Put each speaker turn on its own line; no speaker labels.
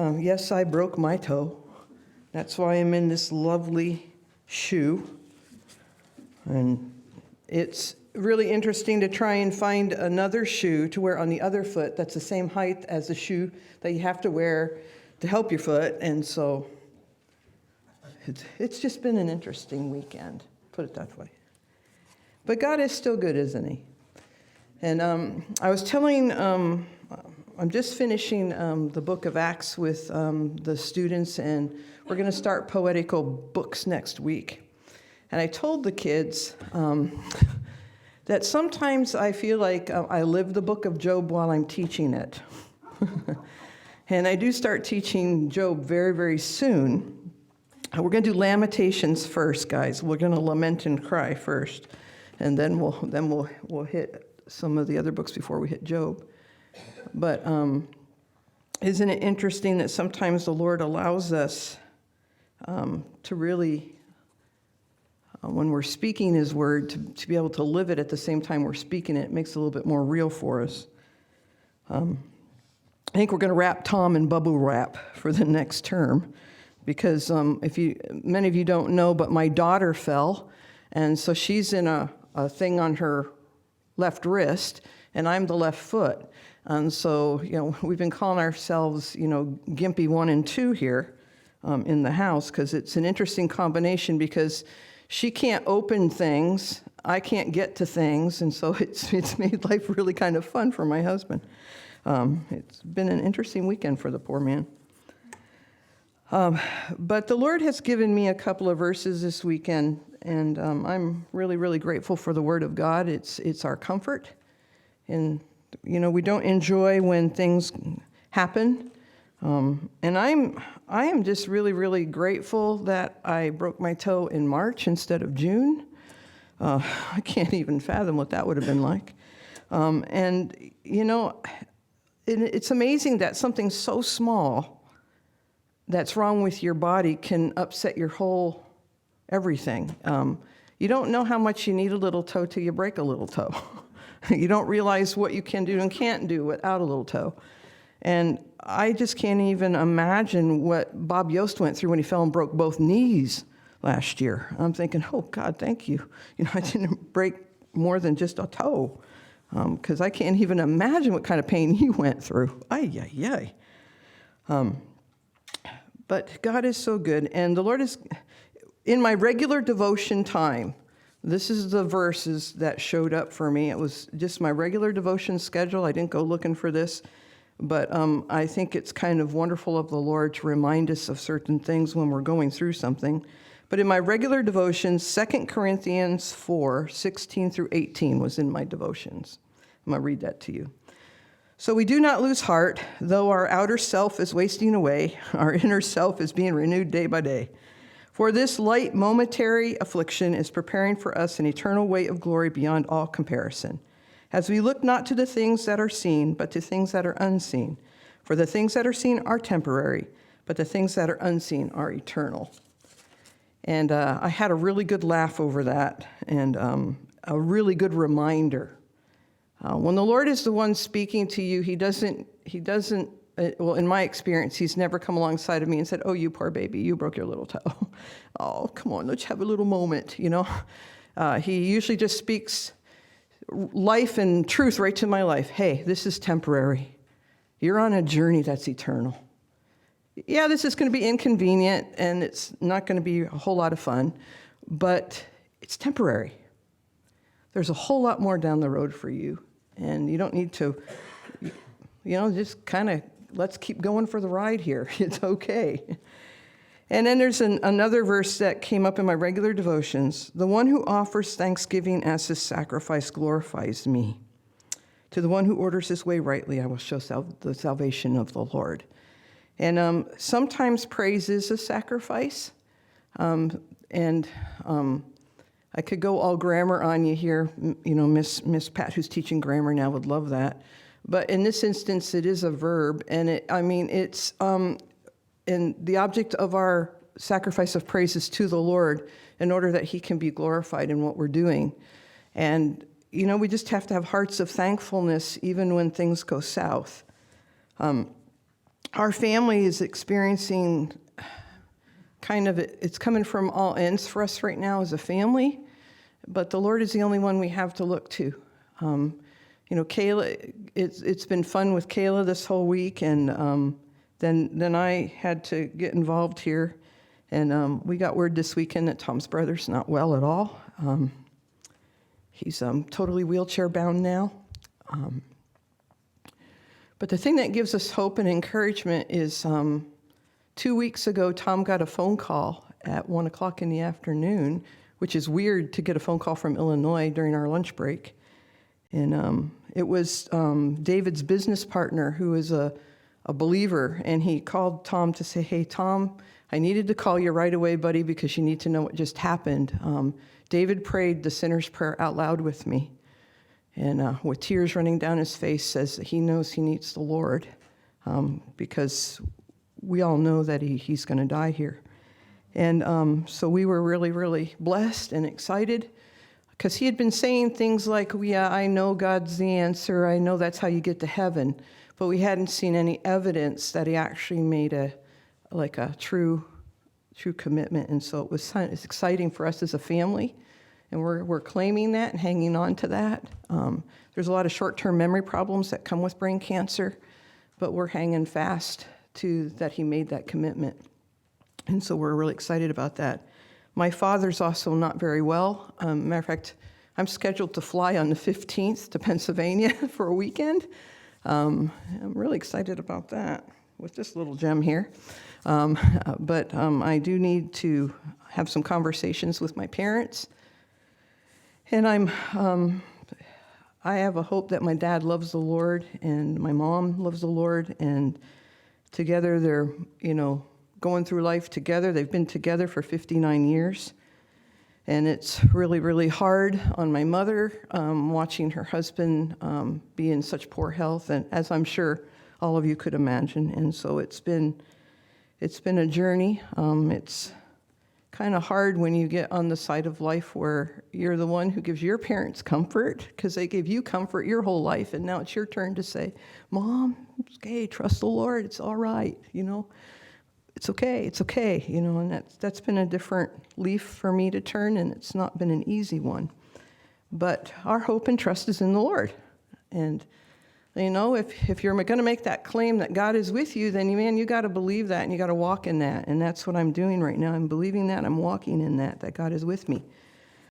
Yes, I broke my toe. That's why I'm in this lovely shoe. And it's really interesting to try and find another shoe to wear on the other foot that's the same height as the shoe that you have to wear to help your foot. And so it's just been an interesting weekend, put it that way. But God is still good, isn't he? And I was telling, I'm just finishing the book of Acts with the students, and we're going to start poetical books next week. And I told the kids that sometimes I feel like I live the book of Job while I'm teaching it. And I do start teaching Job very, very soon. We're going to do Lamentations first, guys. We're going to lament and cry first, and then we'll hit some of the other books before we hit Job. But isn't it interesting that sometimes the Lord allows us to really, when we're speaking His word, to be able to live it at the same time we're speaking it? It makes it a little bit more real for us. I think we're going to wrap Tom in bubble wrap for the next term, because many of you don't know, but my daughter fell, and so she's in a thing on her left wrist, and I'm the left foot. And so, we've been calling ourselves, Gimpy 1 and 2 here in the house, because it's an interesting combination, because she can't open things, I can't get to things, and so it's made life really kind of fun for my husband. It's been an interesting weekend for the poor man. But the Lord has given me a couple of verses this weekend, and I'm really, really grateful for the Word of God. It's our comfort. And, we don't enjoy when things happen. And I am just really, really grateful that I broke my toe in March instead of June. I can't even fathom what that would have been like. It's amazing that something so small that's wrong with your body can upset your whole everything. You don't know how much you need a little toe till you break a little toe. You don't realize what you can do and can't do without a little toe. And I just can't even imagine what Bob Yost went through when he fell and broke both knees last year. I'm thinking, oh, God, thank you. I didn't break more than just a toe, because I can't even imagine what kind of pain he went through. Ay. But God is so good, and the Lord is, in my regular devotion time, this is the verses that showed up for me. It was just my regular devotion schedule. I didn't go looking for this, but I think it's kind of wonderful of the Lord to remind us of certain things when we're going through something. But in my regular devotions, 2 Corinthians 4, 16 through 18 was in my devotions. I'm going to read that to you. So we do not lose heart, though our outer self is wasting away, our inner self is being renewed day by day. For this light momentary affliction is preparing for us an eternal weight of glory beyond all comparison, as we look not to the things that are seen, but to things that are unseen. For the things that are seen are temporary, but the things that are unseen are eternal. And I had a really good laugh over that, and a really good reminder. When the Lord is the one speaking to you, he doesn't, well, in my experience, he's never come alongside of me and said, oh, you poor baby, you broke your little toe. Oh, come on, let's have a little moment, He usually just speaks life and truth right to my life. Hey, this is temporary. You're on a journey that's eternal. Yeah, this is going to be inconvenient, and it's not going to be a whole lot of fun, but it's temporary. There's a whole lot more down the road for you, and you don't need to, just kind of, let's keep going for the ride here. It's okay. And then there's another verse that came up in my regular devotions. The one who offers thanksgiving as his sacrifice glorifies me. To the one who orders his way rightly, I will show the salvation of the Lord. And sometimes praise is a sacrifice. I could go all grammar on you here. Miss Pat, who's teaching grammar now, would love that. But in this instance, it is a verb, and it's and the object of our sacrifice of praise is to the Lord in order that He can be glorified in what we're doing. And we just have to have hearts of thankfulness even when things go south. our family is experiencing it's coming from all ends for us right now as a family, but the Lord is the only one we have to look to. Kayla, it's been fun with Kayla this whole week, and then I had to get involved here, and we got word this weekend that Tom's brother's not well at all. He's totally wheelchair bound now. But the thing that gives us hope and encouragement is 2 weeks ago, Tom got a phone call at 1 o'clock in the afternoon, which is weird to get a phone call from Illinois during our lunch break. And it was David's business partner, who is a believer, and he called Tom to say, "Hey, Tom, I needed to call you right away, buddy, because you need to know what just happened. David prayed the sinner's prayer out loud with me, and with tears running down his face, says that he knows he needs the Lord, because we all know that he's going to die here." And so we were really, really blessed and excited, because he had been saying things like, "Yeah, I know God's the answer. I know that's how you get to heaven." But we hadn't seen any evidence that he actually made a true commitment. And so it's exciting for us as a family. And we're claiming that and hanging on to that. There's a lot of short-term memory problems that come with brain cancer, but we're hanging fast to that he made that commitment. And so we're really excited about that. My father's also not very well. Matter of fact, I'm scheduled to fly on the 15th to Pennsylvania for a weekend. I'm really excited about that with this little gem here. But I do need to have some conversations with my parents. And I have a hope that my dad loves the Lord and my mom loves the Lord, and together they're, going through life together. They've been together for 59 years. And it's really, really hard on my mother, watching her husband be in such poor health, and as I'm sure all of you could imagine. And so it's been a journey. It's kind of hard when you get on the side of life where you're the one who gives your parents comfort, because they gave you comfort your whole life, and now it's your turn to say, "Mom, it's okay, trust the Lord, it's all right, it's okay, and that's been a different leaf for me to turn, and it's not been an easy one. But our hope and trust is in the Lord. And, if you're going to make that claim that God is with you, then, you got to believe that, and you got to walk in that. And that's what I'm doing right now. I'm believing that. I'm walking in that God is with me.